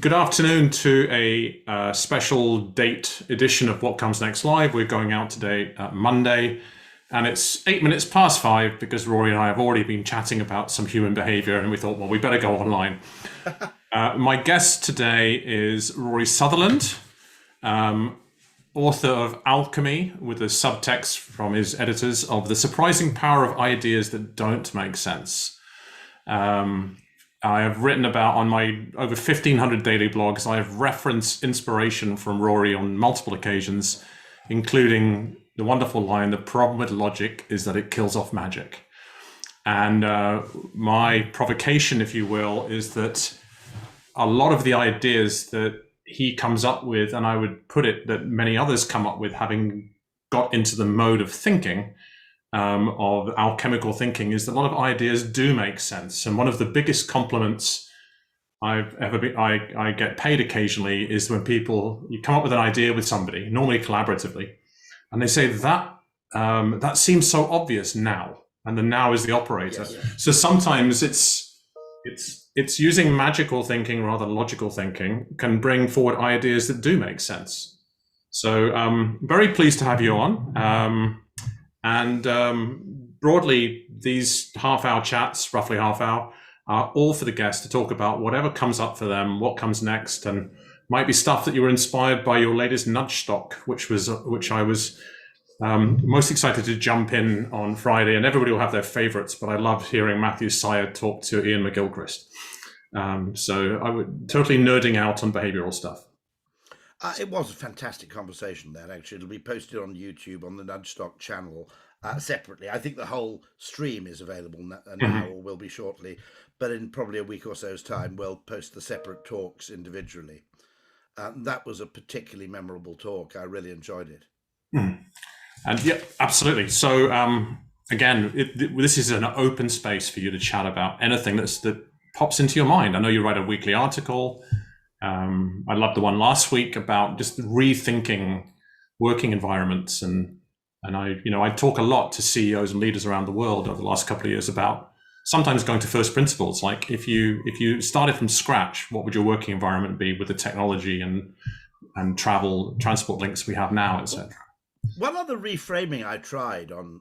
Good afternoon to a special date edition of What Comes Next Live. We're going out today, Monday, and it's 8 minutes past 5 because Rory and I have already been chatting about some human behavior, and we thought, well, we better go online. My guest today is Rory Sutherland, author of Alchemy, with a subtext from his editors of The Surprising Power of Ideas That Don't Make Sense. I have written about, on my over 1,500 daily blogs, I have referenced inspiration from Rory on multiple occasions, including the wonderful line, "The problem with logic is that it kills off magic." And my provocation, if you will, is that a lot of the ideas that he comes up with, and I would put it that many others come up with, having got into the mode of thinking, of alchemical thinking, is that a lot of ideas do make sense. And one of the biggest compliments I get paid occasionally is when you come up with an idea with somebody, normally collaboratively, and they say that seems so obvious now, and the now is the operator. Yes. So sometimes it's using magical thinking rather than logical thinking can bring forward ideas that do make sense. So very pleased to have you on. And broadly, these half-hour chats, roughly half hour, are all for the guests to talk about whatever comes up for them, what comes next, and might be stuff that you were inspired by your latest nudge stock, which I was most excited to jump in on Friday. And everybody will have their favorites, but I loved hearing Matthew Syed talk to Ian McGilchrist. So I was totally nerding out on behavioural stuff. It was a fantastic conversation there, actually. It'll be posted on YouTube on the Nudge Stock channel separately. I think the whole stream is available now or will be shortly, but in probably a week or so's time, we'll post the separate talks individually. That was a particularly memorable talk. I really enjoyed it. And yeah, absolutely. So again, this is an open space for you to chat about anything that pops into your mind. I know you write a weekly article. I loved the one last week about just rethinking working environments, and I talk a lot to CEOs and leaders around the world over the last couple of years about sometimes going to first principles. Like if you started from scratch, what would your working environment be with the technology and transport links we have now, etc. One other reframing I tried on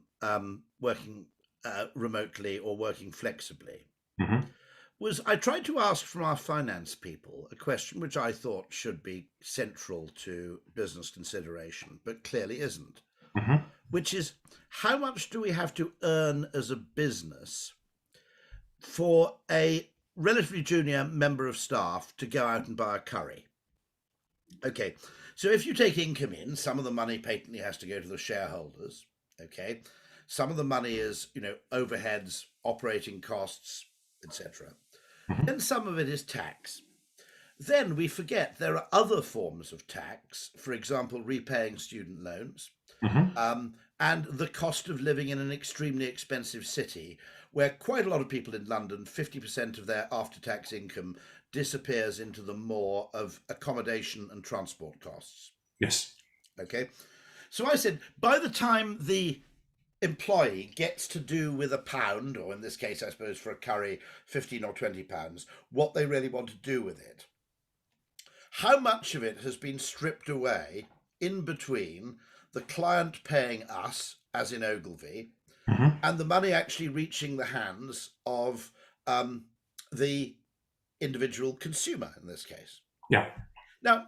working remotely or working flexibly. Was I tried to ask from our finance people a question which I thought should be central to business consideration, but clearly isn't, which is, how much do we have to earn as a business for a relatively junior member of staff to go out and buy a curry? Okay, so if you take income in, some of the money patently has to go to the shareholders, okay? Some of the money is, overheads, operating costs, etc. And some of it is tax. Then we forget there are other forms of tax, for example, repaying student loans, and the cost of living in an extremely expensive city, where quite a lot of people in London, 50% of their after-tax income disappears into the maw of accommodation and transport costs. Yes. Okay. So I said, by the time the employee gets to do with £1, or in this case, I suppose for a curry, 15 or 20 pounds, what they really want to do with it. How much of it has been stripped away in between the client paying us, as in Ogilvy, and the money actually reaching the hands of the individual consumer in this case? Yeah. Now,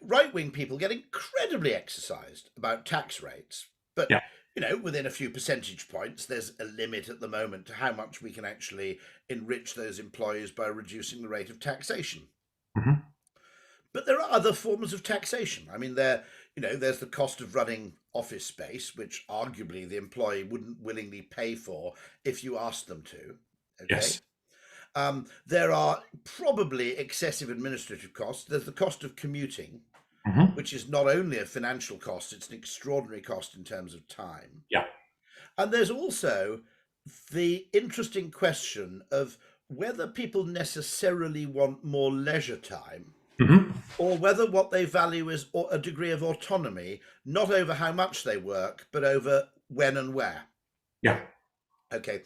right-wing people get incredibly exercised about tax rates, but within a few percentage points, there's a limit at the moment to how much we can actually enrich those employees by reducing the rate of taxation. But there are other forms of taxation. I mean, there's the cost of running office space, which arguably the employee wouldn't willingly pay for if you asked them to. Okay. Yes. There are probably excessive administrative costs. There's the cost of commuting, which is not only a financial cost, it's an extraordinary cost in terms of time. Yeah. And there's also the interesting question of whether people necessarily want more leisure time, or whether what they value is a degree of autonomy, not over how much they work, but over when and where. Yeah. Okay.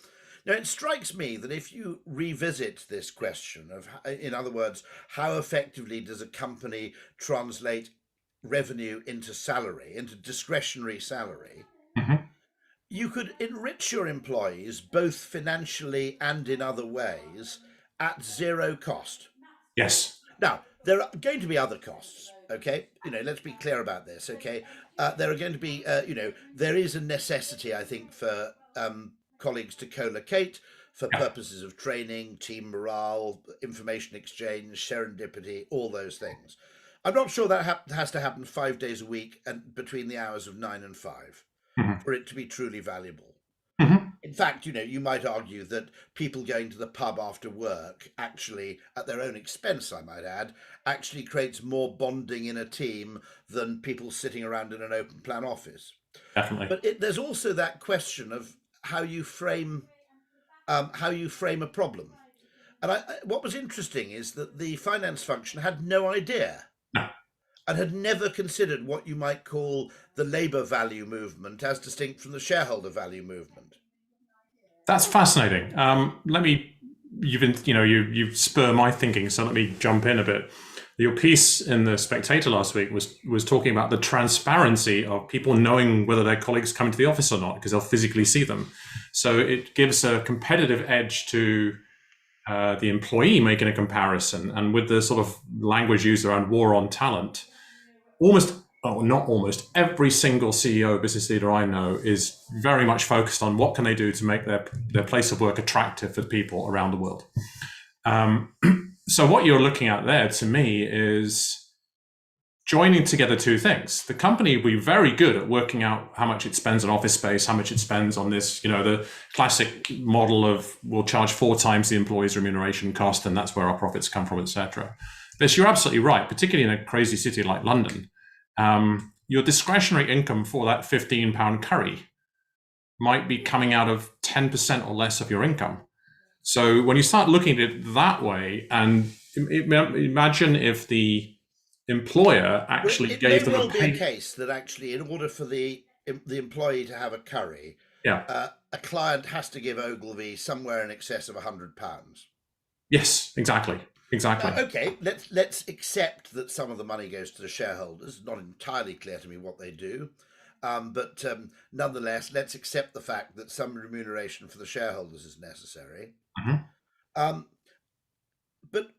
Now, it strikes me that if you revisit this question of, in other words, how effectively does a company translate revenue into salary, into discretionary salary, you could enrich your employees both financially and in other ways at zero cost. Yes. Now, there are going to be other costs, okay? Let's be clear about this, okay? There are going to be, there is a necessity, I think, for colleagues to co-locate for purposes of training, team morale, information exchange, serendipity, all those things. I'm not sure that has to happen 5 days a week and between the hours of 9 and 5 for it to be truly valuable. In fact, you might argue that people going to the pub after work, actually, at their own expense, I might add, actually creates more bonding in a team than people sitting around in an open plan office. Definitely. But there's also that question of how you frame a problem. And what was interesting is that the finance function had no idea. No. And had never considered what you might call the labour value movement as distinct from the shareholder value movement. That's fascinating. You've spurred my thinking, so let me jump in a bit. Your piece in the Spectator last week was talking about the transparency of people knowing whether their colleagues come into the office or not, because they'll physically see them. So it gives a competitive edge to the employee making a comparison. And with the sort of language used around war on talent, not almost, every single CEO, business leader I know is very much focused on what can they do to make their place of work attractive for people around the world. So what you're looking at there, to me, is joining together two things. The company will be very good at working out how much it spends on office space, how much it spends on this, the classic model of we'll charge 4 times the employee's remuneration cost, and that's where our profits come from, etc. But you're absolutely right, particularly in a crazy city like London. Your discretionary income for that £15 curry might be coming out of 10% or less of your income. So when you start looking at it that way, and imagine if the employer actually gave them a pay... be a case that actually, in order for the employee to have a curry, a client has to give Ogilvy somewhere in excess of £100. Yes, exactly. Okay, let's accept that some of the money goes to the shareholders. Not entirely clear to me what they do, but nonetheless, let's accept the fact that some remuneration for the shareholders is necessary. But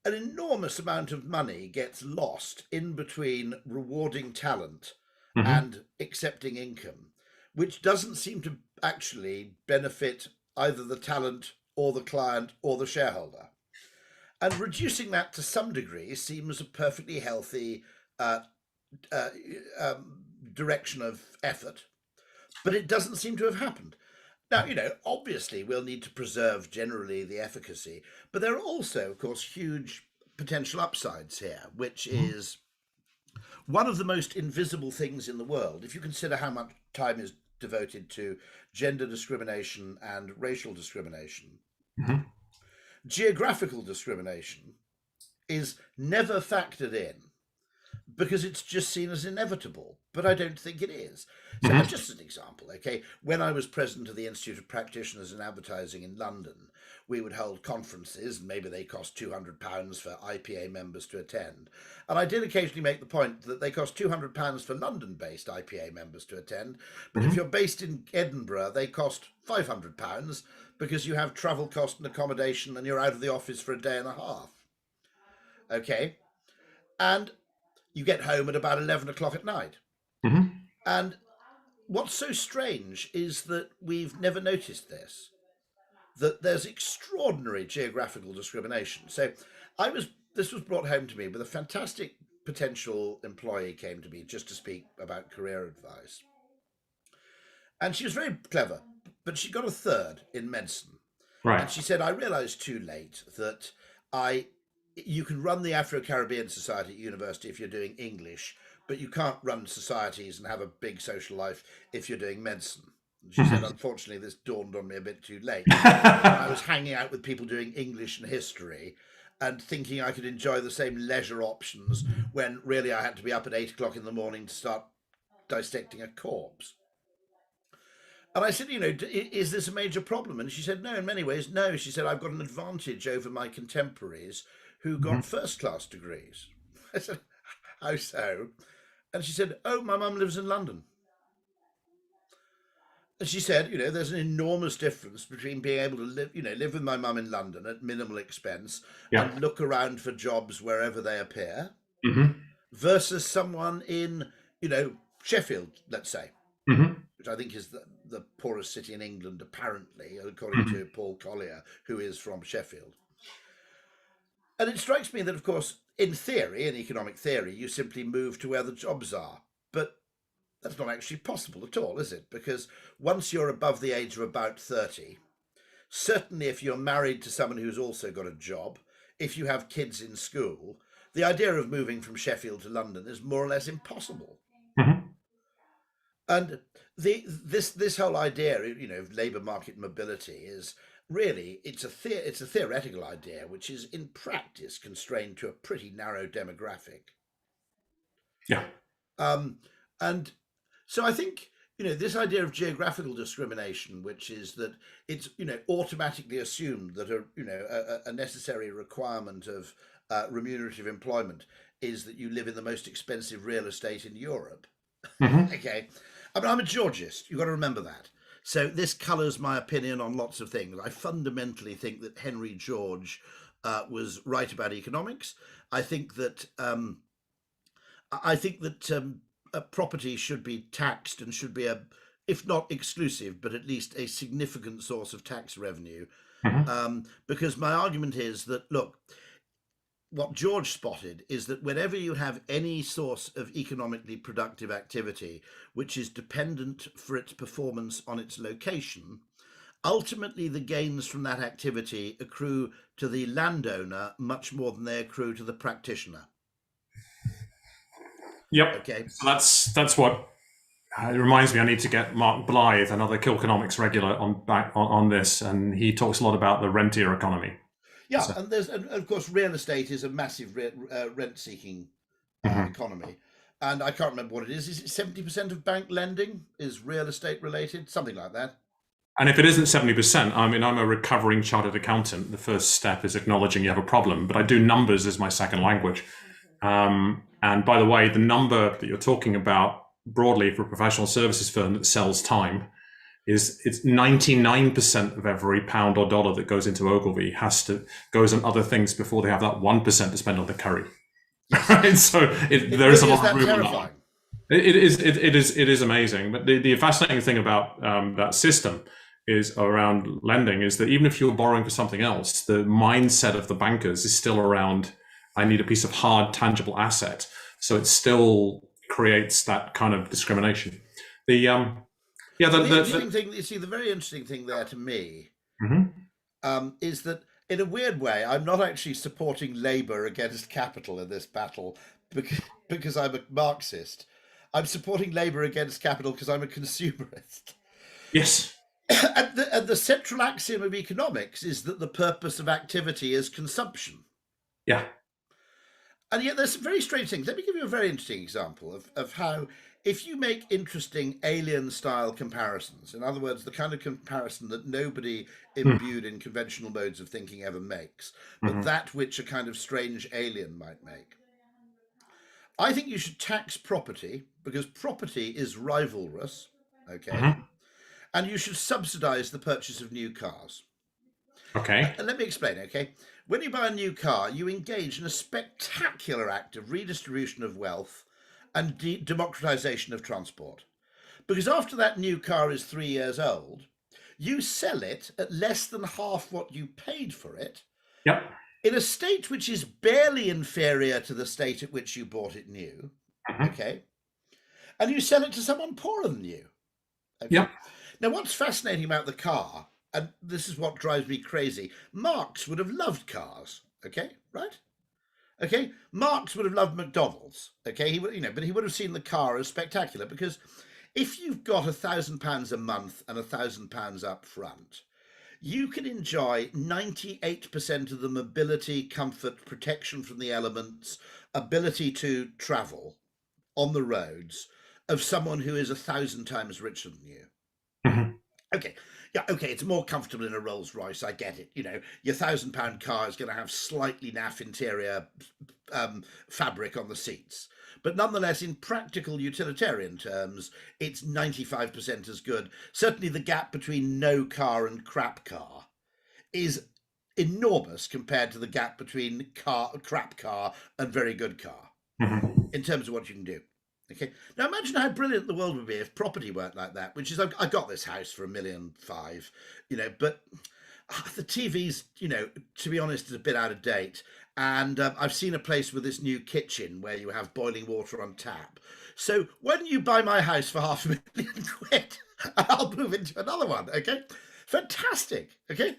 an enormous amount of money gets lost in between rewarding talent and accepting income, which doesn't seem to actually benefit either the talent or the client or the shareholder. And reducing that to some degree seems a perfectly healthy direction of effort, but it doesn't seem to have happened. Now, obviously we'll need to preserve generally the efficacy, but there are also, of course, huge potential upsides here, which is one of the most invisible things in the world. If you consider how much time is devoted to gender discrimination and racial discrimination, geographical discrimination is never factored in because it's just seen as inevitable, but I don't think it is. So just as an example, okay, when I was president of the Institute of Practitioners in Advertising in London, we would hold conferences, and maybe they cost £200 for IPA members to attend. And I did occasionally make the point that they cost £200 for London-based IPA members to attend, but if you're based in Edinburgh, they cost £500 because you have travel cost and accommodation and you're out of the office for a day and a half. Okay? And you get home at about 11 o'clock at night. And what's so strange is that we've never noticed this, that there's extraordinary geographical discrimination. So this was brought home to me with a fantastic potential employee came to me just to speak about career advice. And she was very clever, but she got a third in medicine. Right. And she said, I realized too late that you can run the Afro-Caribbean Society at university if you're doing English, but you can't run societies and have a big social life if you're doing medicine. And she said, unfortunately, this dawned on me a bit too late. I was hanging out with people doing English and history and thinking I could enjoy the same leisure options when really I had to be up at 8 o'clock in the morning to start dissecting a corpse. And I said, is this a major problem? And she said, no, in many ways, no. She said, I've got an advantage over my contemporaries who got first-class degrees. I said, how so? And she said, oh, my mum lives in London. And she said, there's an enormous difference between being able to live with my mum in London at minimal expense and look around for jobs wherever they appear versus someone in, Sheffield, let's say, which I think is the poorest city in England, apparently, according to Paul Collier, who is from Sheffield. And it strikes me that, of course, in theory, in economic theory, you simply move to where the jobs are. But that's not actually possible at all, is it? Because once you're above the age of about 30, certainly if you're married to someone who's also got a job, if you have kids in school, the idea of moving from Sheffield to London is more or less impossible. And this whole idea, of labour market mobility is really, it's a theoretical idea, which is in practice constrained to a pretty narrow demographic. Yeah. And so I think, this idea of geographical discrimination, which is that it's, automatically assumed that a necessary requirement of remunerative employment is that you live in the most expensive real estate in Europe. Okay. I mean, I'm a Georgist. You've got to remember that. So this colours my opinion on lots of things. I fundamentally think that Henry George was right about economics. I think that property should be taxed and should be if not exclusive, but at least a significant source of tax revenue. Because my argument is that, look, what George spotted is that whenever you have any source of economically productive activity which is dependent for its performance on its location, ultimately the gains from that activity accrue to the landowner much more than they accrue to the practitioner. Yep. Okay. So that's what it reminds me. I need to get Mark Blythe, another Kilconomics regular, on this, and he talks a lot about the rentier economy. Yeah, so. And of course, real estate is a massive rent-seeking economy, and I can't remember what it is. Is it 70% of bank lending is real estate related, something like that? And if it isn't 70%, I mean, I'm a recovering chartered accountant. The first step is acknowledging you have a problem, but I do numbers as my second language. And by the way, the number that you're talking about broadly for a professional services firm that sells time it's 99% of every pound or dollar that goes into Ogilvy goes on other things before they have that 1% to spend on the curry. Right? So there is a lot of room on that. It is amazing. But the fascinating thing about that system is around lending is that even if you're borrowing for something else, the mindset of the bankers is still around, I need a piece of hard, tangible asset. So it still creates that kind of discrimination. The interesting thing, you see, the very interesting thing there to me is that in a weird way, I'm not actually supporting labour against capital in this battle because I'm a Marxist. I'm supporting labour against capital because I'm a consumerist. Yes. And the central axiom of economics is that the purpose of activity is consumption. Yeah. And yet there's some very strange things. Let me give you a very interesting example of how, if you make interesting alien-style comparisons, in other words, the kind of comparison that nobody imbued in conventional modes of thinking ever makes, but that which a kind of strange alien might make. I think you should tax property because property is rivalrous, okay? And you should subsidize the purchase of new cars. Okay. And let me explain, okay? When you buy a new car, you engage in a spectacular act of redistribution of wealth and democratization of transport. Because after that new car is 3 years old, you sell it at less than half what you paid for it. Yep. In a state which is barely inferior to the state at which you bought it new, okay? And you sell it to someone poorer than you. Okay? Yep. Now, what's fascinating about the car, and this is what drives me crazy, Marx would have loved cars, okay, right? Okay, Marx would have loved McDonald's, okay, he would, but he would have seen the car as spectacular because if you've got £1,000 a month and £1,000 up front, you can enjoy 98% of the mobility, comfort, protection from the elements, ability to travel on the roads of someone who is 1,000 times richer than you. Okay. Yeah, okay, it's more comfortable in a Rolls Royce. I get it. You know, your £1,000 car is going to have slightly naff interior fabric on the seats. But nonetheless, in practical utilitarian terms, it's 95% as good. Certainly the gap between no car and crap car is enormous compared to the gap between crap car and very good car in terms of what you can do. Okay. Now imagine how brilliant the world would be if property worked like that, which is, I got this house for $1.5 million, you know, but the TV's, you know, to be honest, is a bit out of date. And I've seen a place with this new kitchen where you have boiling water on tap. So why don't you buy my house for £500,000 and I'll move into another one, okay? Fantastic, okay?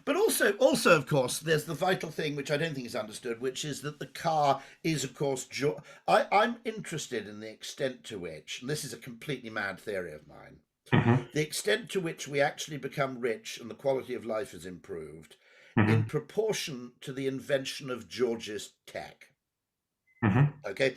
But also, of course, there's the vital thing, which I don't think is understood, which is that the car is, of course, I'm interested in the extent to which, and this is a completely mad theory of mine, the extent to which we actually become rich and the quality of life is improved in proportion to the invention of George's tech. Okay.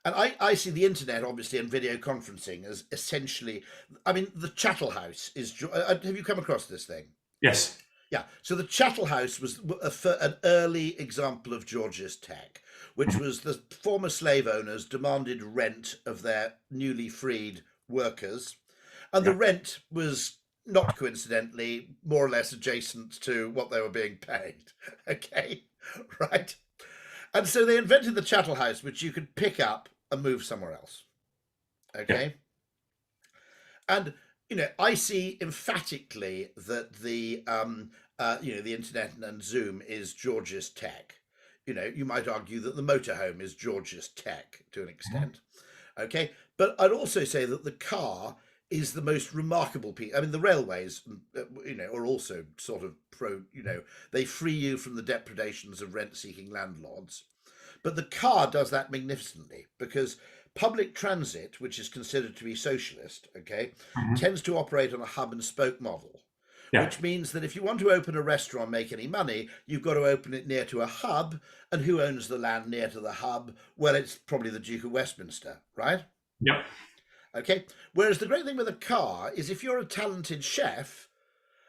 And I see the internet, obviously, and video conferencing as essentially, I mean, the Chattel House is, have you come across this thing? Yes. Yeah, so the Chattel House was an early example of George's tech, which was the former slave owners demanded rent of their newly freed workers, and the rent was not coincidentally more or less adjacent to what they were being paid. Okay, right? And so they invented the Chattel House, which you could pick up and move somewhere else. Okay, and you know, I see emphatically that the you know, the internet and Zoom is George's tech. You know, you might argue that the motorhome is George's tech to an extent. Okay, but I'd also say that the car is the most remarkable piece. I mean, the railways, you know, are also sort of you know, they free you from the depredations of rent-seeking landlords. But the car does that magnificently because public transit, which is considered to be socialist, okay, tends to operate on a hub and spoke model, which means that if you want to open a restaurant and make any money, you've got to open it near to a hub. And who owns the land near to the hub? Well, it's probably the Duke of Westminster, right? Yep. Okay. Whereas the great thing with a car is if you're a talented chef,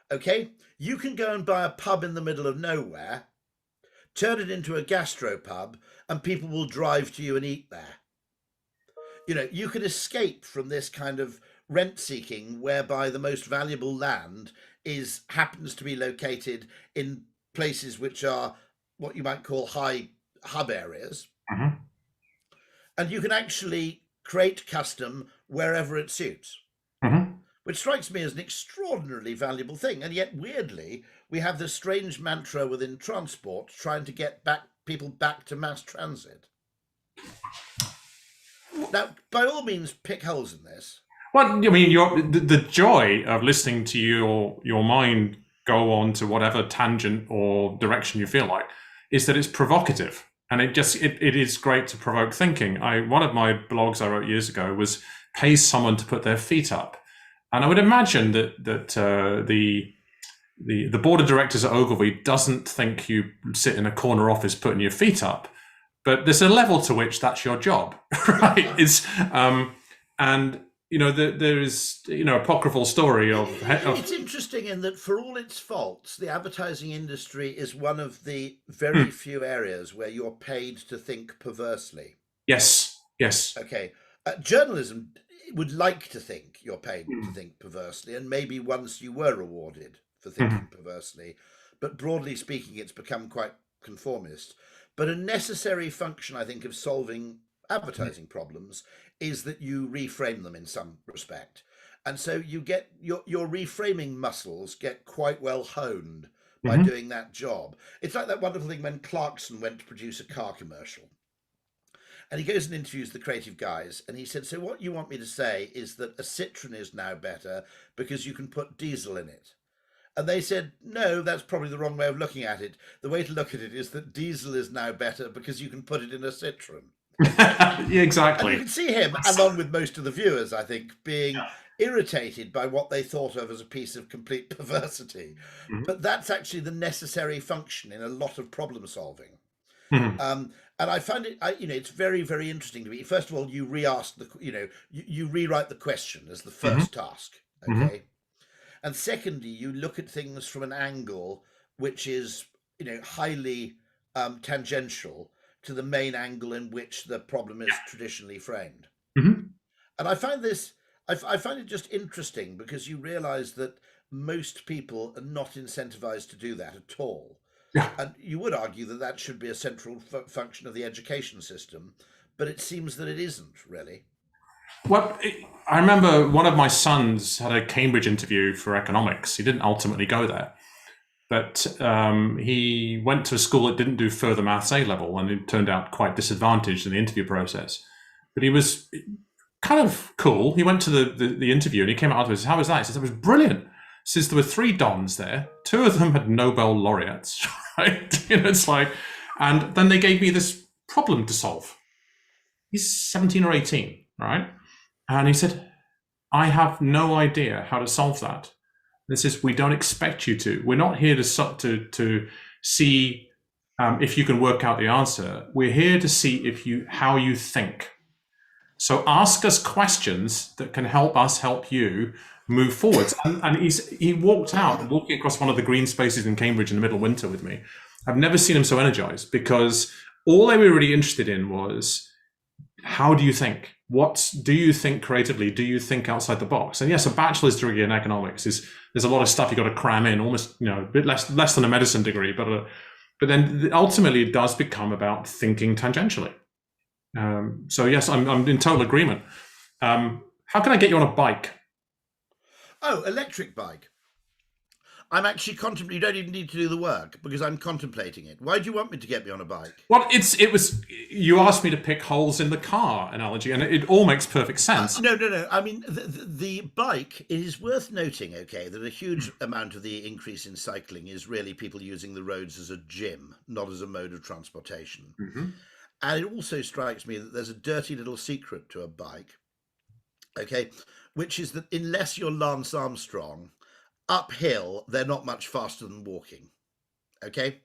okay, you can go and buy a pub in the middle of nowhere, turn it into a gastropub, and people will drive to you and eat there. You know, you can escape from this kind of rent seeking whereby the most valuable land happens to be located in places which are what you might call high hub areas. And you can actually create custom wherever it suits, which strikes me as an extraordinarily valuable thing. And yet, weirdly, we have this strange mantra within transport trying to get people back to mass transit. Now, by all means, pick holes in this. Well, I mean, the joy of listening to your mind go on to whatever tangent or direction you feel like is that it's provocative, and it is great to provoke thinking. One of my blogs I wrote years ago was pay someone to put their feet up, and I would imagine that the board of directors at Ogilvy doesn't think you sit in a corner office putting your feet up. But there's a level to which that's your job, right? And you know, there is, you know, apocryphal story of. It's interesting in that, for all its faults, the advertising industry is one of the very few areas where you're paid to think perversely. Yes. Yes. Okay. Journalism would like to think you're paid to think perversely, and maybe once you were rewarded for thinking perversely, but broadly speaking, it's become quite conformist. But a necessary function, I think, of solving advertising problems is that you reframe them in some respect. And so you get your reframing muscles get quite well honed by doing that job. It's like that wonderful thing when Clarkson went to produce a car commercial. And he goes and interviews the creative guys. And he said, so what you want me to say is that a Citroen is now better because you can put diesel in it. And they said, no, that's probably the wrong way of looking at it. The way to look at it is that diesel is now better because you can put it in a Citroen. Yeah, exactly. And you can see him, along with most of the viewers, I think, being irritated by what they thought of as a piece of complete perversity. But that's actually the necessary function in a lot of problem solving. And I find it, you know, it's very, very interesting to me. First of all, you rewrite the question as the first task, okay? And secondly, you look at things from an angle which is, highly tangential to the main angle in which the problem is traditionally framed. Mm-hmm. And I find it just interesting because you realize that most people are not incentivized to do that at all. Yeah. And you would argue that that should be a central function of the education system, but it seems that it isn't really. Well, I remember one of my sons had a Cambridge interview for economics. He didn't ultimately go there, but he went to a school that didn't do further maths A-level, and it turned out quite disadvantaged in the interview process. But he was kind of cool. He went to the interview and he came out afterwards. How was that? He said, it was brilliant. Since there were 3 dons there, 2 of them had Nobel laureates, right? It's like, and then they gave me this problem to solve. He's 17 or 18, right? And he said, I have no idea how to solve that. This is, we don't expect you to. We're not here to see if you can work out the answer. We're here to see how you think. So ask us questions that can help us help you move forwards. And he walking across one of the green spaces in Cambridge in the middle of winter with me. I've never seen him so energized, because all they were really interested in was, how do you think? What do you think creatively? Do you think outside the box? And yes, a bachelor's degree in economics there's a lot of stuff you got to cram in, almost a bit less than a medicine degree, but then ultimately it does become about thinking tangentially. So yes, I'm in total agreement. How can I get you on a bike? Oh, electric bike. I'm actually contemplating. You don't even need to do the work because I'm contemplating it. Why do you want me to get me on a bike? Well, you asked me to pick holes in the car analogy, and it all makes perfect sense. No. I mean, the bike, it is worth noting, okay, that a huge amount of the increase in cycling is really people using the roads as a gym, not as a mode of transportation. Mm-hmm. And it also strikes me that there's a dirty little secret to a bike, okay, which is that unless you're Lance Armstrong, uphill, they're not much faster than walking, okay?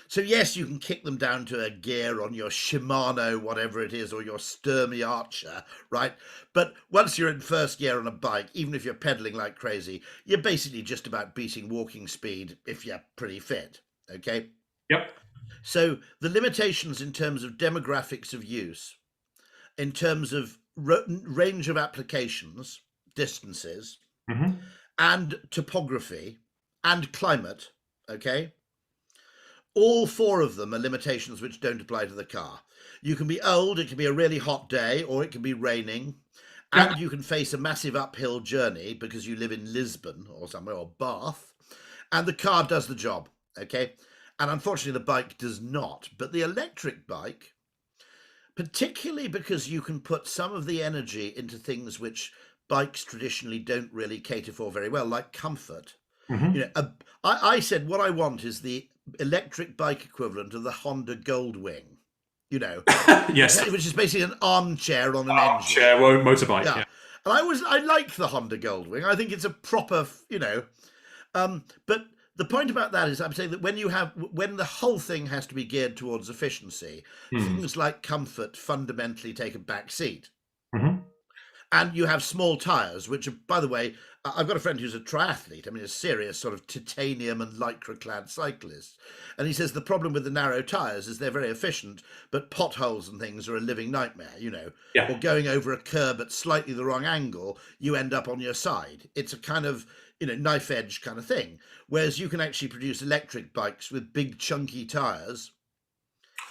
So yes, you can kick them down to a gear on your Shimano, whatever it is, or your Sturmey Archer, right? But once you're in first gear on a bike, even if you're pedaling like crazy, you're basically just about beating walking speed if you're pretty fit, okay? Yep. So the limitations in terms of demographics of use, in terms of range of applications, distances, mm-hmm. and topography and climate, okay? All 4 of them are limitations which don't apply to the car. You can be old, it can be a really hot day, or it can be raining, and you can face a massive uphill journey because you live in Lisbon or somewhere, or Bath, and the car does the job, okay? And unfortunately, the bike does not. But the electric bike, particularly because you can put some of the energy into things which bikes traditionally don't really cater for very well, like comfort. Mm-hmm. I said what I want is the electric bike equivalent of the Honda Goldwing, yes, which is basically an armchair on an engine. Armchair motorbike, yeah. And I like the Honda Goldwing. I think it's a proper, but the point about that is I'm saying that when the whole thing has to be geared towards efficiency, things like comfort fundamentally take a back seat. Mm-hmm. And you have small tires, which are, by the way, I've got a friend who's a triathlete. I mean, a serious sort of titanium and lycra-clad cyclist. And he says the problem with the narrow tires is they're very efficient, but potholes and things are a living nightmare, Or going over a curb at slightly the wrong angle, you end up on your side. It's a kind of, knife edge kind of thing. Whereas you can actually produce electric bikes with big chunky tires.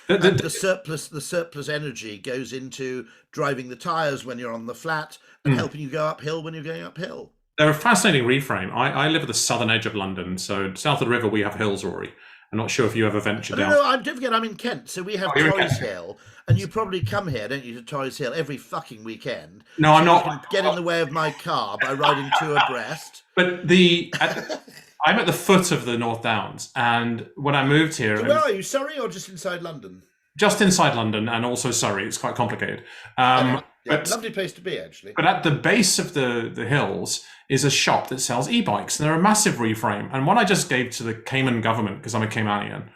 And the surplus energy goes into driving the tires when you're on the flat and helping you go uphill when you're going uphill. They're a fascinating reframe. I live at the southern edge of London, so south of the river we have hills, Rory. I'm not sure if you ever ventured down. No, don't forget I'm in Kent, so we have Torres Hill, and you probably come here, don't you, to Torres Hill every fucking weekend. No, I'm not. You can get in the way of my car by riding 2 abreast. But I'm at the foot of the North Downs, and when I moved here... So where are you, Surrey or just inside London? Just inside London, and also Surrey. It's quite complicated. Lovely place to be, actually. But at the base of the hills is a shop that sells e-bikes, and they're a massive reframe. And one I just gave to the Cayman government, because I'm a Caymanian,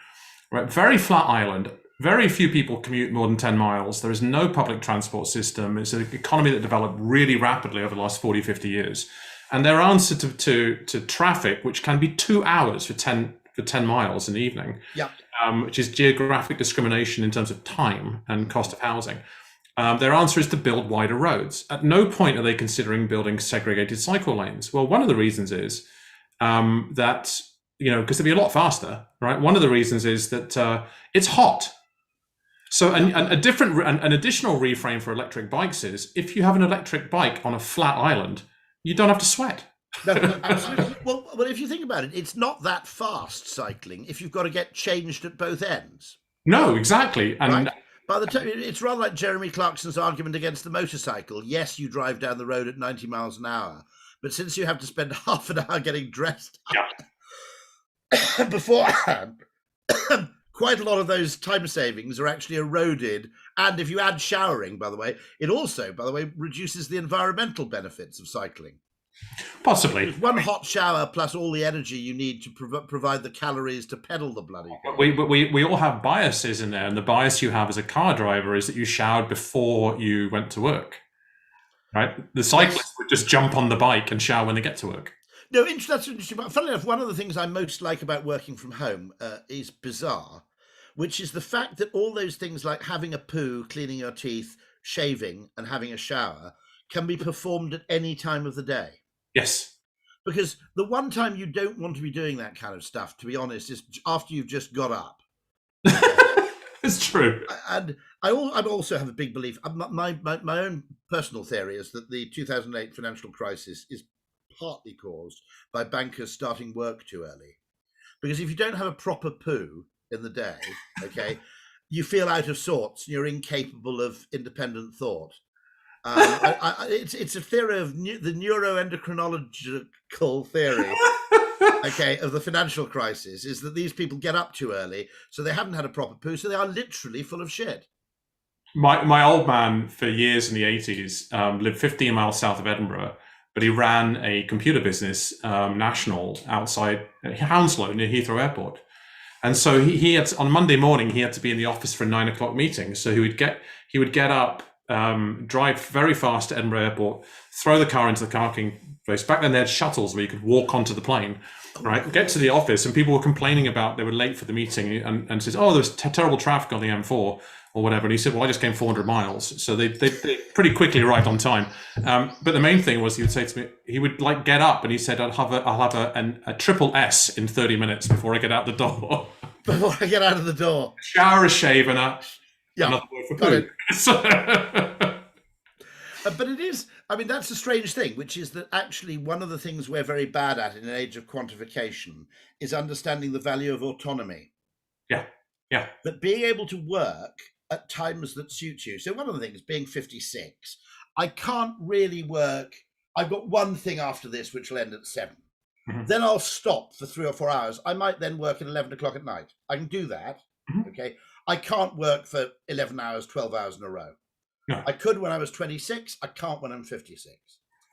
right? Very flat island. Very few people commute more than 10 miles. There is no public transport system. It's an economy that developed really rapidly over the last 40, 50 years. And their answer to traffic, which can be 2 hours for 10 miles in the evening, which is geographic discrimination in terms of time and cost of housing. Their answer is to build wider roads. At no point are they considering building segregated cycle lanes. Well, one of the reasons is that, because they'd be a lot faster, right? One of the reasons is that it's hot. So an additional reframe for electric bikes is, if you have an electric bike on a flat island, you don't have to sweat. No, absolutely. Well, if you think about it, it's not that fast cycling if you've got to get changed at both ends. No, exactly. And right? By the time, it's rather like Jeremy Clarkson's argument against the motorcycle. Yes, you drive down the road at 90 miles an hour, but since you have to spend half an hour getting dressed up beforehand, quite a lot of those time savings are actually eroded. And if you add showering, by the way, it also, reduces the environmental benefits of cycling. Possibly. One hot shower plus all the energy you need to provide the calories to pedal the bloody thing. But we all have biases in there, and the bias you have as a car driver is that you showered before you went to work, right? The cyclists would just jump on the bike and shower when they get to work. No, that's interesting. But funnily enough, one of the things I most like about working from home is bizarre, which is the fact that all those things like having a poo, cleaning your teeth, shaving, and having a shower can be performed at any time of the day. Yes. Because the one time you don't want to be doing that kind of stuff, to be honest, is after you've just got up. It's true. And I also have a big belief. My own personal theory is that the 2008 financial crisis is partly caused by bankers starting work too early. Because if you don't have a proper poo in the day, okay, you feel out of sorts and you're incapable of independent thought. It's a theory of the neuroendocrinological theory, okay, of the financial crisis, is that these people get up too early, so they haven't had a proper poo, so they are literally full of shit. My old man, for years in the 80s, lived 15 miles south of Edinburgh, but he ran a computer business, national, outside Hounslow near Heathrow Airport. And so he had, on Monday morning, he had to be in the office for a 9 o'clock meeting. So he would get up, drive very fast to Edinburgh Airport, throw the car into the parking place. Back then they had shuttles where you could walk onto the plane, right? Get to the office, and people were complaining about they were late for the meeting, and says, "Oh, there's terrible traffic on the M4 or whatever." And he said, "Well, I just came 400 miles." So they pretty quickly arrived on time. But the main thing was, he would say to me, he would like get up and he said, I'll have a triple S in 30 minutes before I get out the door. Before I get out of the door. Shower, a shave, and another word for poo. But it is, I mean, that's a strange thing, which is that actually one of the things we're very bad at in an age of quantification is understanding the value of autonomy. Yeah. That being able to work at times that suit you. So one of the things, being 56, I can't really work. I've got one thing after this, which will end at 7. Mm-hmm. Then I'll stop for 3 or 4 hours. I might then work at 11 o'clock at night. I can do that. Mm-hmm. Okay. I can't work for 11 hours, 12 hours in a row. No. I could when I was 26. I can't when I'm 56.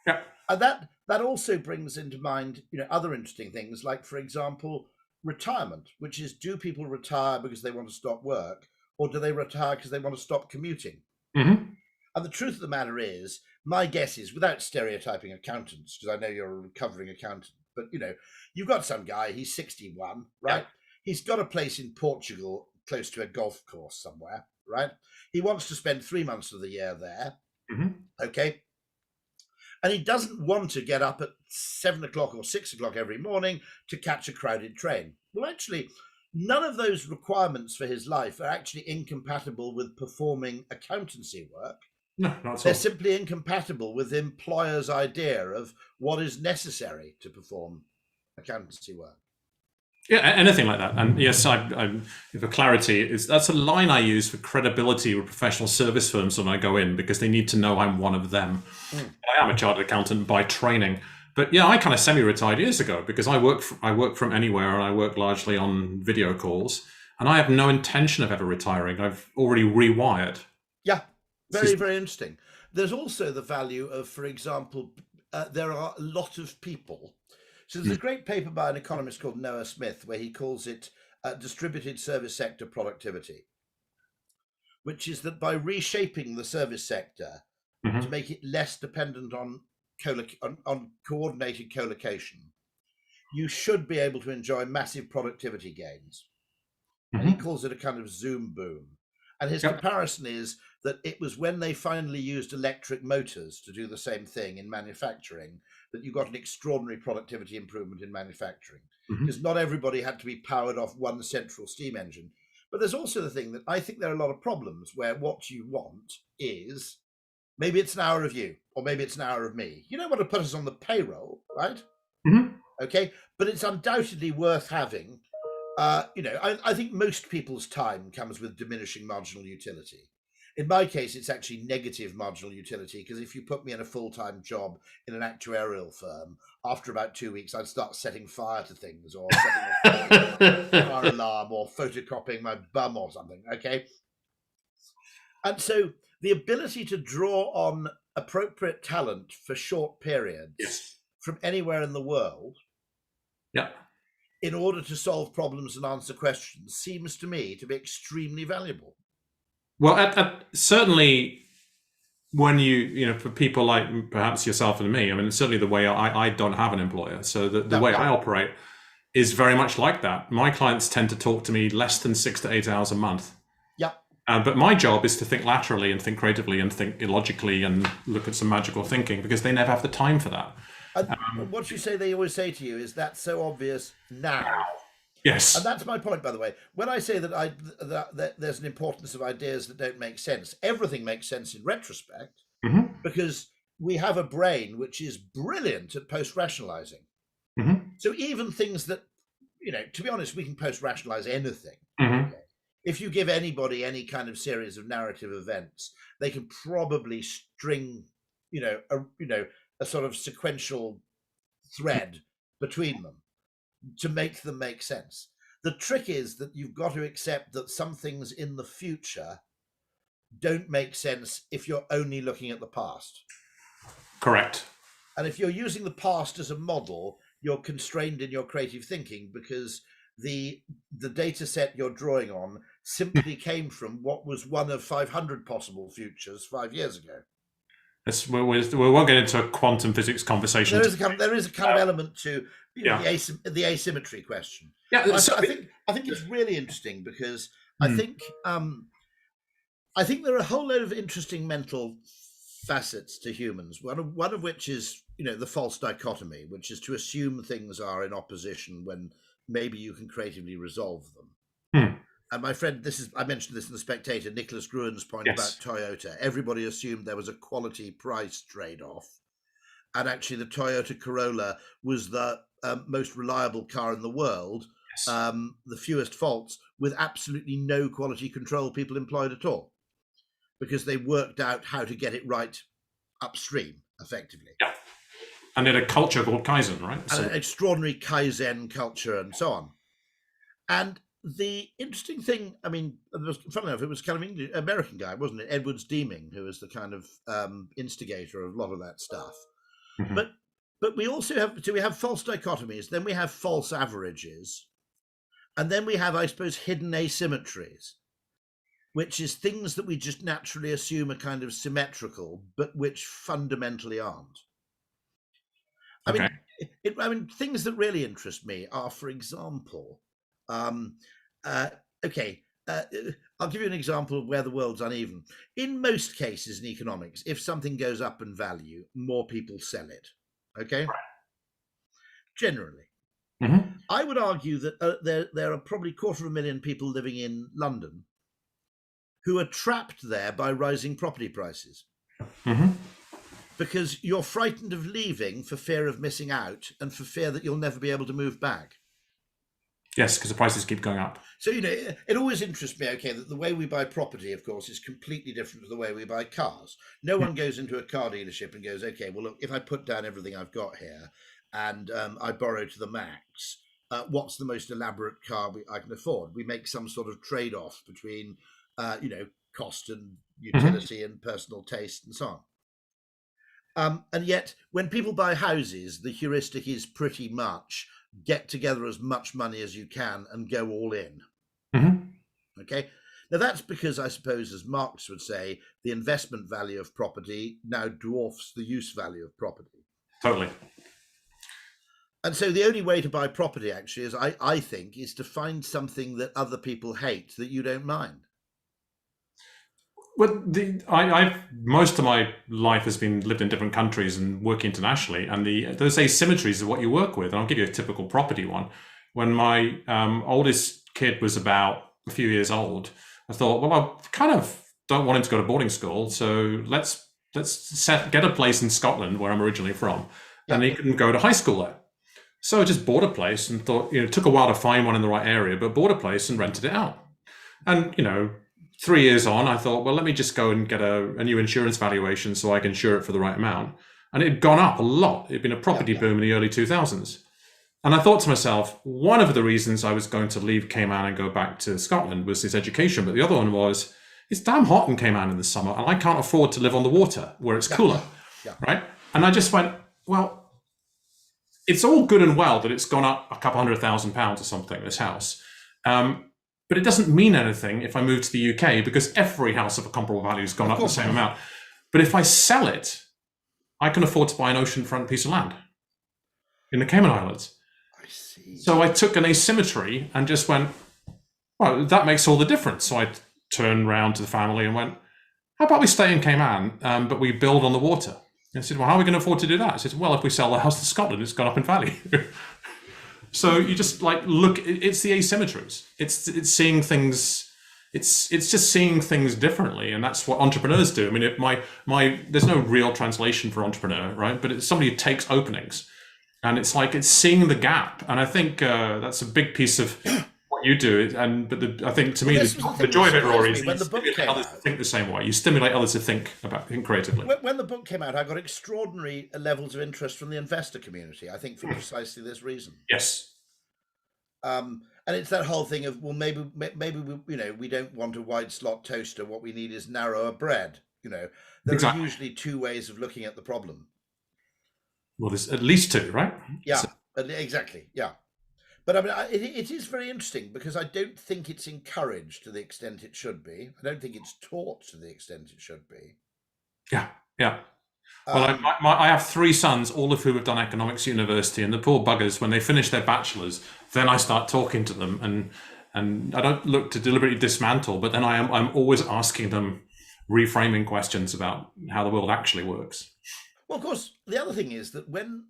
Yeah. And that also brings into mind, other interesting things, like, for example, retirement, which is, do people retire because they want to stop work, or do they retire because they want to stop commuting? Mm-hmm. And the truth of the matter is, my guess is, without stereotyping accountants, because I know you're a recovering accountant, but you've got some guy, he's 61, right? Yeah. He's got a place in Portugal close to a golf course somewhere, right? He wants to spend 3 months of the year there, mm-hmm. Okay? And he doesn't want to get up at 7 o'clock or 6 o'clock every morning to catch a crowded train. Well, actually, none of those requirements for his life are actually incompatible with performing accountancy work. No, not at all. They're simply incompatible with the employer's idea of what is necessary to perform accountancy work. Yeah, anything like that. And yes, for clarity, that's a line I use for credibility with professional service firms when I go in, because they need to know I'm one of them. I am a chartered accountant by training. But yeah, I kind of semi-retired years ago because I work from anywhere, and I work largely on video calls, and I have no intention of ever retiring. I've already rewired. Yeah, very, very interesting. There's also the value of, for example, there are a lot of people. So there's a great paper by an economist called Noah Smith where he calls it distributed service sector productivity, which is that by reshaping the service sector mm-hmm. to make it less dependent on on coordinated co-location, you should be able to enjoy massive productivity gains. And he calls it a kind of Zoom boom. And his comparison is that it was when they finally used electric motors to do the same thing in manufacturing that you got an extraordinary productivity improvement in manufacturing. Because not everybody had to be powered off one central steam engine. But there's also the thing that I think there are a lot of problems where what you want is maybe it's an hour of you, or maybe it's an hour of me. You don't want to put us on the payroll, right? Okay, but it's undoubtedly worth having. I think most people's time comes with diminishing marginal utility. In my case, it's actually negative marginal utility, because if you put me in a full-time job in an actuarial firm, after about 2 weeks, I'd start setting fire to things, or setting a fire alarm, or photocopying my bum or something, okay? And so the ability to draw on appropriate talent for short periods from anywhere in the world in order to solve problems and answer questions seems to me to be extremely valuable. Well, certainly when for people like perhaps yourself and me, I mean, certainly the way I don't have an employer. So the way I operate is very much like that. My clients tend to talk to me less than 6 to 8 hours a month. But my job is to think laterally and think creatively and think illogically and look at some magical thinking, because they never have the time for that. And what you say, they always say to you, is that's so obvious now. Yes. And that's my point, by the way. When I say that that there's an importance of ideas that don't make sense, everything makes sense in retrospect, because we have a brain which is brilliant at post-rationalizing. So even things that, to be honest, we can post-rationalize anything. Okay? If you give anybody any kind of series of narrative events, they can probably string, a sort of sequential thread between them to make them make sense. The trick is that you've got to accept that some things in the future don't make sense if you're only looking at the past. Correct. And if you're using the past as a model, you're constrained in your creative thinking, because the data set you're drawing on simply came from what was one of 500 possible futures 5 years ago. We won't get into a quantum physics conversation. There is a kind of element to the asymmetry question. I think it's really interesting, because I think there are a whole load of interesting mental facets to humans. One of which is the false dichotomy, which is to assume things are in opposition when maybe you can creatively resolve them. And my friend, I mentioned this in The Spectator, Nicholas Gruen's point about Toyota. Everybody assumed there was a quality price trade-off. And actually the Toyota Corolla was the most reliable car in the world, the fewest faults, with absolutely no quality control people employed at all, because they worked out how to get it right upstream, effectively. And in a culture called Kaizen, right? And an extraordinary Kaizen culture and so on. And the interesting thing, I mean, funny enough, it was kind of American guy, wasn't it? Edwards Deeming, who was the kind of instigator of a lot of that stuff. But we also have false dichotomies, then we have false averages, and then we have, I suppose, hidden asymmetries, which is things that we just naturally assume are kind of symmetrical, but which fundamentally aren't. I mean, things that really interest me are, for example, I'll give you an example of where the world's uneven. In most cases in economics, if something goes up in value, more people sell it. Okay? Generally. I would argue that there are probably 250,000 people living in London who are trapped there by rising property prices. Because you're frightened of leaving for fear of missing out and for fear that you'll never be able to move back. Yes, because the prices keep going up. So, it always interests me, that the way we buy property, of course, is completely different to the way we buy cars. No one goes into a car dealership and goes, okay, well, look, if I put down everything I've got here and I borrow to the max, what's the most elaborate car I can afford? We make some sort of trade-off between, cost and utility and personal taste and so on. And yet, when people buy houses, the heuristic is pretty much get together as much money as you can and go all in. Okay? Now, that's because, I suppose, as Marx would say, the investment value of property now dwarfs the use value of property. Totally. And so the only way to buy property, actually, is I think, is to find something that other people hate that you don't mind. Well, I've most of my life has been lived in different countries and working internationally, and those asymmetries are what you work with. And I'll give you a typical property one. When my oldest kid was about a few years old, I thought, well, I kind of don't want him to go to boarding school, so let's get a place in Scotland, where I'm originally from, and he can go to high school there. So I just bought a place and thought, it took a while to find one in the right area, but bought a place and rented it out. And 3 years on, I thought, well, let me just go and get a new insurance valuation so I can insure it for the right amount. And it had gone up a lot. It'd been a property boom in the early 2000s. And I thought to myself, one of the reasons I was going to leave Cayman and go back to Scotland was this education. But the other one was, it's damn hot in Cayman in the summer, and I can't afford to live on the water where it's cooler, right? And I just went, well, it's all good and well that it's gone up a couple £100,000 or something, this house. But it doesn't mean anything if I move to the UK, because every house of a comparable value has gone up the same amount. But if I sell it, I can afford to buy an oceanfront piece of land in the Cayman Islands. I see. So I took an asymmetry and just went, well, that makes all the difference. So I turned around to the family and went, how about we stay in Cayman, but we build on the water? And I said, well, how are we going to afford to do that? I said, well, if we sell the house to Scotland, it's gone up in value. So you just look, it's the asymmetries. It's seeing things, it's just seeing things differently. And that's what entrepreneurs do. I mean, there's no real translation for entrepreneur, right? But it's somebody who takes openings, and it's seeing the gap. And I think that's a big piece of what you do. I think to me, the joy of it, Rory, is you stimulate others to think the same way. You stimulate others to think creatively. When the book came out, I got extraordinary levels of interest from the investor community, I think, for precisely this reason. Yes. And it's that whole thing of, well, maybe we don't want a wide slot toaster. What we need is narrower bread. There are usually two ways of looking at the problem. Well, there's at least two, right? Yeah, exactly. Yeah. But I mean, it is very interesting, because I don't think it's encouraged to the extent it should be. I don't think it's taught to the extent it should be. Yeah. Well, I have three sons, all of whom have done economics at university, and the poor buggers, when they finish their bachelors, then I start talking to them, and I don't look to deliberately dismantle, but then I'm always asking them reframing questions about how the world actually works. Well, of course, the other thing is that when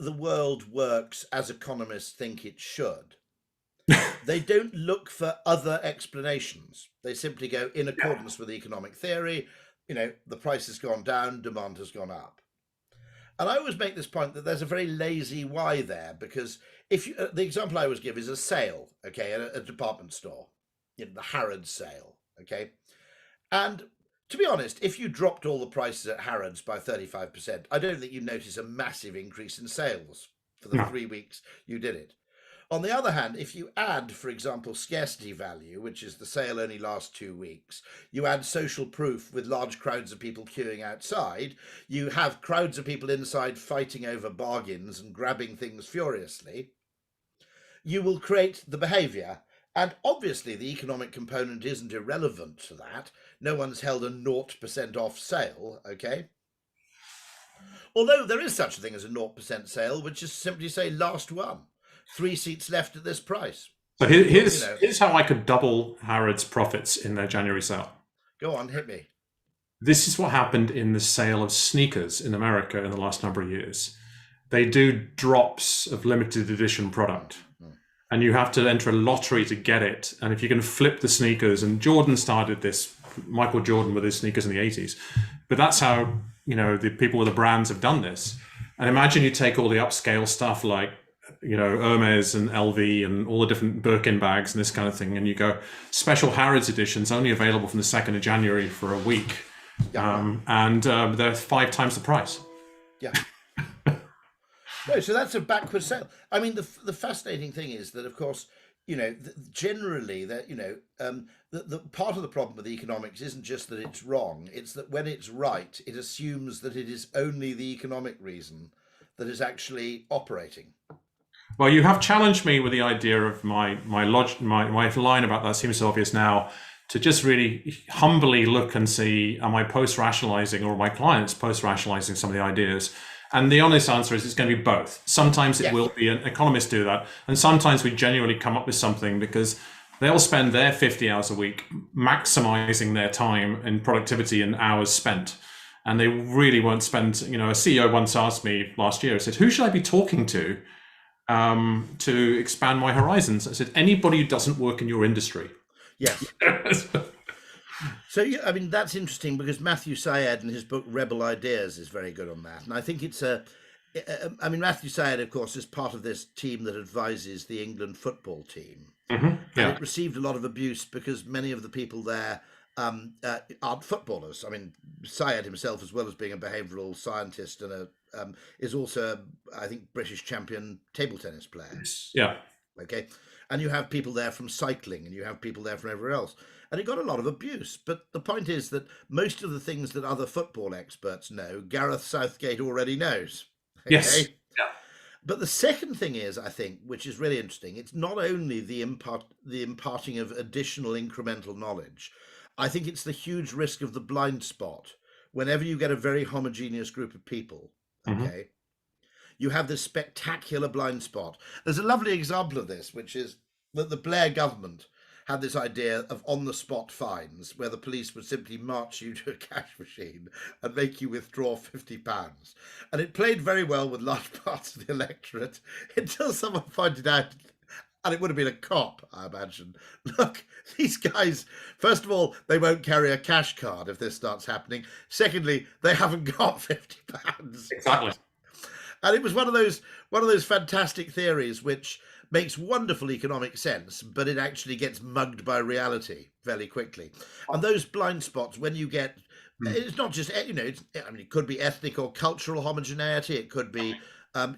the world works as economists think it should, they don't look for other explanations. They simply go, in accordance with economic theory, the price has gone down, demand has gone up. And I always make this point that there's a very lazy why there, because the example I always give is a sale, okay, at a department store, the Harrods sale, okay? And to be honest, if you dropped all the prices at Harrods by 35%, I don't think you'd notice a massive increase in sales for the 3 weeks you did it. On the other hand, if you add, for example, scarcity value, which is the sale only lasts 2 weeks, you add social proof with large crowds of people queuing outside, you have crowds of people inside fighting over bargains and grabbing things furiously, you will create the behavior. And obviously the economic component isn't irrelevant to that. No one's held a 0% off sale, okay? Although there is such a thing as a 0% sale, which is simply say last one. 3 seats left at this price. So here's how I could double Harrods' profits in their January sale. Go on, hit me. This is what happened in the sale of sneakers in America in the last number of years. They do drops of limited edition product. And you have to enter a lottery to get it. And if you can flip the sneakers, and Jordan started this, Michael Jordan, with his sneakers in the 80s. But that's how, the people with the brands have done this. And imagine you take all the upscale stuff like, Hermes and LV and all the different Birkin bags and this kind of thing. And you go, special Harrods editions only available from the 2nd of January for a week. And they're 5 times the price. Yeah. No, so that's a backward sale. I mean, the fascinating thing is that, of course, generally that, the part of the problem with economics isn't just that it's wrong. It's that when it's right, it assumes that it is only the economic reason that is actually operating. Well, you have challenged me with the idea of my line about that seems so obvious now, to just really humbly look and see, am I post-rationalizing, or are my clients post-rationalizing some of the ideas? And the honest answer is it's going to be both. Sometimes it will be, economists do that. And sometimes we genuinely come up with something because they'll spend their 50 hours a week maximizing their time and productivity and hours spent. And they really won't spend, a CEO once asked me last year, I said, who should I be talking to expand my horizons? I said, anybody who doesn't work in your industry. Yes. So, I mean, that's interesting because Matthew Syed in his book Rebel Ideas is very good on that. And I think it's Matthew Syed, of course, is part of this team that advises the England football team. And it received a lot of abuse because many of the people there aren't footballers. I mean, Syed himself, as well as being a behavioural scientist and is also, I think, British champion table tennis player. Yeah. Okay. And you have people there from cycling and you have people there from everywhere else. And it got a lot of abuse. But the point is that most of the things that other football experts know, Gareth Southgate already knows. Okay? Yes. Yeah. But the second thing is, I think, which is really interesting, it's not only the imparting of additional incremental knowledge. I think it's the huge risk of the blind spot. Whenever you get a very homogeneous group of people, okay, you have this spectacular blind spot. There's a lovely example of this, which is that the Blair government had this idea of on-the-spot fines, where the police would simply march you to a cash machine and make you withdraw £50. And it played very well with large parts of the electorate until someone pointed out, and it would have been a cop, I imagine, look, these guys, first of all, they won't carry a cash card if this starts happening. Secondly, they haven't got £50. Exactly. And it was one of those fantastic theories which makes wonderful economic sense, but it actually gets mugged by reality fairly quickly. And those blind spots, when you get, it's not just, it could be ethnic or cultural homogeneity, it could be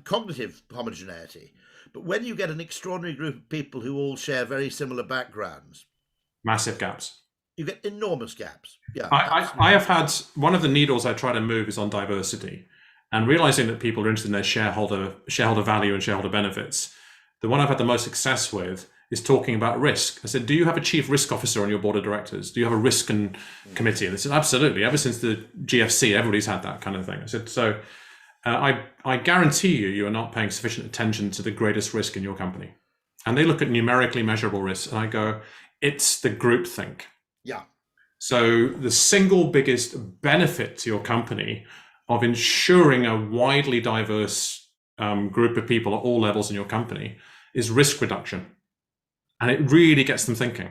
cognitive homogeneity. But when you get an extraordinary group of people who all share very similar backgrounds, massive gaps. You get enormous gaps. Yeah, I have had, one of the needles I try to move is on diversity, and realizing that people are interested in their shareholder value and shareholder benefits. The one I've had the most success with is talking about risk. I said, do you have a chief risk officer on your board of directors? Do you have a risk and committee? And they said, absolutely. Ever since the GFC, everybody's had that kind of thing. I said, so I guarantee you are not paying sufficient attention to the greatest risk in your company. And they look at numerically measurable risks, and I go, it's the groupthink. Yeah. So the single biggest benefit to your company of ensuring a widely diverse group of people at all levels in your company is risk reduction. And it really gets them thinking.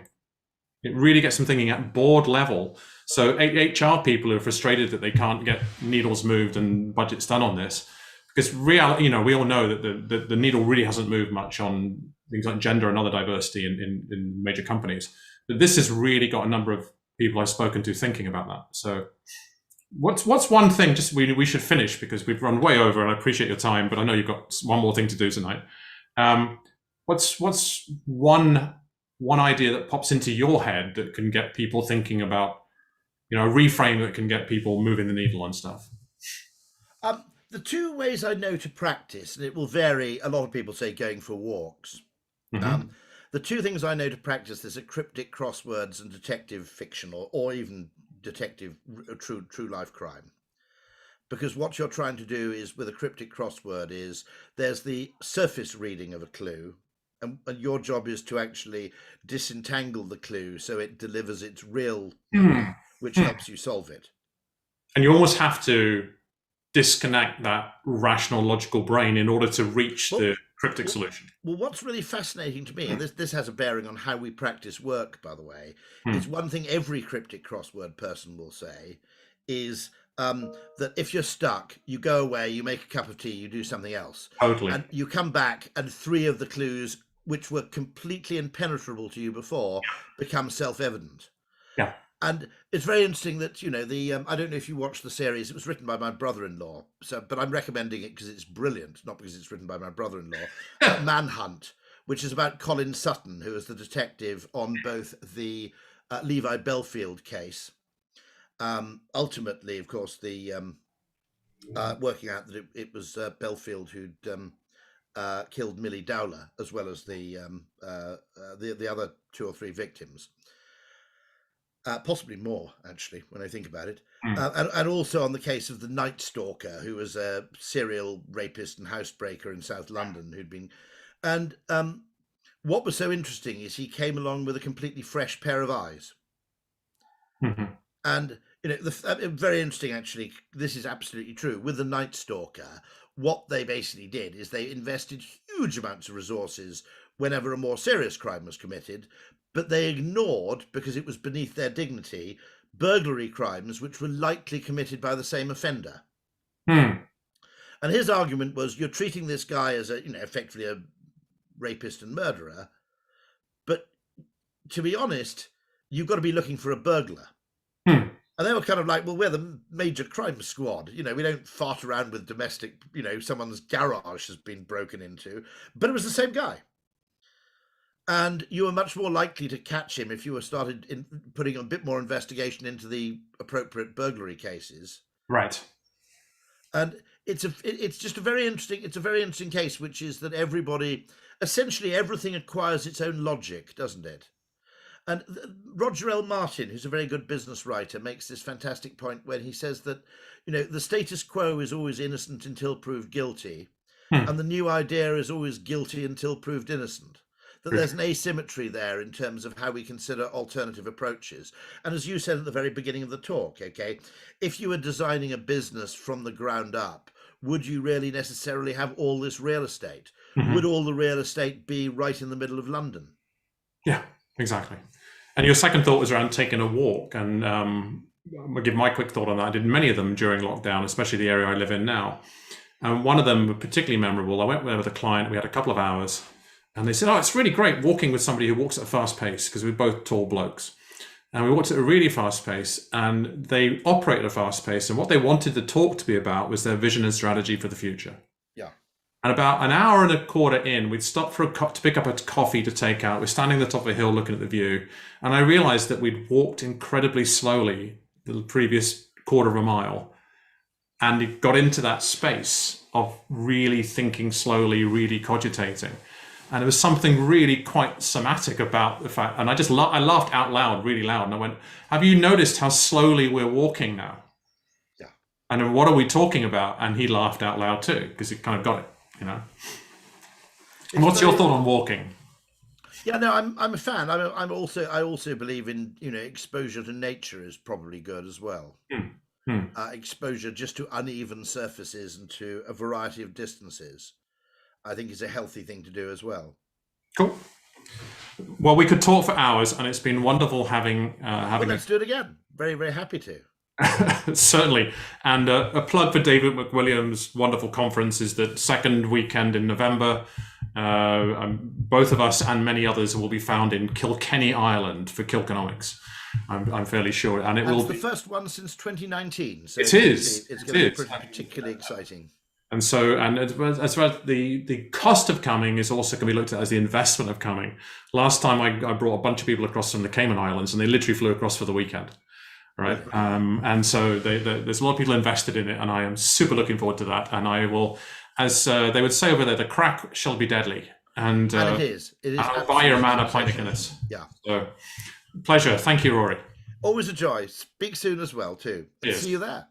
It really gets them thinking at board level. So HR people are frustrated that they can't get needles moved and budgets done on this, because we all know that the needle really hasn't moved much on things like gender and other diversity in major companies. But this has really got a number of people I've spoken to thinking about that. So what's one thing, just we should finish because we've run way over, and I appreciate your time, but I know you've got one more thing to do tonight. What's one idea that pops into your head that can get people thinking about, a reframe that can get people moving the needle on stuff? The two ways I know to practice, and it will vary, a lot of people say going for walks. The two things I know to practice is cryptic crosswords and detective fiction, or even detective true life crime. Because what you're trying to do is, with a cryptic crossword, is there's the surface reading of a clue, and your job is to actually disentangle the clue so it delivers its real meaning, which helps you solve it. And you almost have to disconnect that rational, logical brain in order to reach the cryptic solution. Well, what's really fascinating to me, and this has a bearing on how we practice work, by the way, is one thing every cryptic crossword person will say is that if you're stuck, you go away, you make a cup of tea, you do something else. Totally. And you come back and 3 of the clues, which were completely impenetrable to you before, become self-evident. Yeah. And it's very interesting that, I don't know if you watched the series, it was written by my brother-in-law, but I'm recommending it because it's brilliant, not because it's written by my brother-in-law, Manhunt, which is about Colin Sutton, who is the detective on both the Levi Belfield case. Ultimately, of course, the working out that it was Belfield who'd killed Millie Dowler, as well as the other 2 or 3 victims. Possibly more, actually, when I think about it. Mm. And also on the case of the Night Stalker, who was a serial rapist and housebreaker in South London, who'd been... And what was so interesting is he came along with a completely fresh pair of eyes. Mm-hmm. And, very interesting, actually, this is absolutely true. With the Night Stalker, what they basically did is they invested huge amounts of resources whenever a more serious crime was committed, but they ignored, because it was beneath their dignity, burglary crimes which were likely committed by the same offender. Mm. And his argument was, you're treating this guy as effectively a rapist and murderer, but to be honest, you've got to be looking for a burglar. Mm. And they were kind of like, well, we're the major crime squad. We don't fart around with domestic, someone's garage has been broken into. But it was the same guy. And you were much more likely to catch him if you were started putting a bit more investigation into the appropriate burglary cases. Right. And it's just a very interesting case, which is that essentially everything acquires its own logic, doesn't it? And Roger L. Martin, who's a very good business writer, makes this fantastic point when he says that, the status quo is always innocent until proved guilty, and the new idea is always guilty until proved innocent. That there's an asymmetry there in terms of how we consider alternative approaches. And as you said at the very beginning of the talk, okay, if you were designing a business from the ground up, would you really necessarily have all this real estate? Mm-hmm. Would all the real estate be right in the middle of London? Yeah, exactly. And your second thought was around taking a walk. And I'll give my quick thought on that. I did many of them during lockdown, especially the area I live in now. And one of them was particularly memorable. I went there with a client. We had a couple of hours. And they said, it's really great walking with somebody who walks at a fast pace, because we're both tall blokes. And we walked at a really fast pace, and they operate at a fast pace. And what they wanted the talk to be about was their vision and strategy for the future. Yeah. And about an hour and a quarter in, we'd stopped to pick up a coffee to take out. We're standing at the top of a hill looking at the view. And I realized that we'd walked incredibly slowly the previous quarter of a mile. And it got into that space of really thinking slowly, really cogitating. And there was something really quite somatic about the fact, and I laughed out loud, really loud, and I went, have you noticed how slowly we're walking now? Yeah. And then what are we talking about? And he laughed out loud too, because he kind of got it, And what's your thought on walking? Yeah, no, I'm a fan. I also believe in, exposure to nature is probably good as well. Exposure just to uneven surfaces and to a variety of distances, I think, is a healthy thing to do as well. Cool. Well, we could talk for hours, and it's been wonderful having. Well, let's do it again. Very, very happy to. Certainly. And a plug for David McWilliams' wonderful conference is the second weekend in November. Both of us and many others will be found in Kilkenny, Ireland for Kilkenomics. I'm fairly sure, and will be the first one since 2019. So it is. It's going to be particularly exciting. And so, and as well as the cost of coming is also going to be looked at as the investment of coming. Last time I brought a bunch of people across from the Cayman Islands, and they literally flew across for the weekend, right? And so there's a lot of people invested in it, and I am super looking forward to that. And I will, as they would say over there, the crack shall be deadly. And it is. I'll buy your man a pint of Guinness. Yeah. So, pleasure. Thank you, Rory. Always a joy. Speak soon as well, too. Cheers. See you there.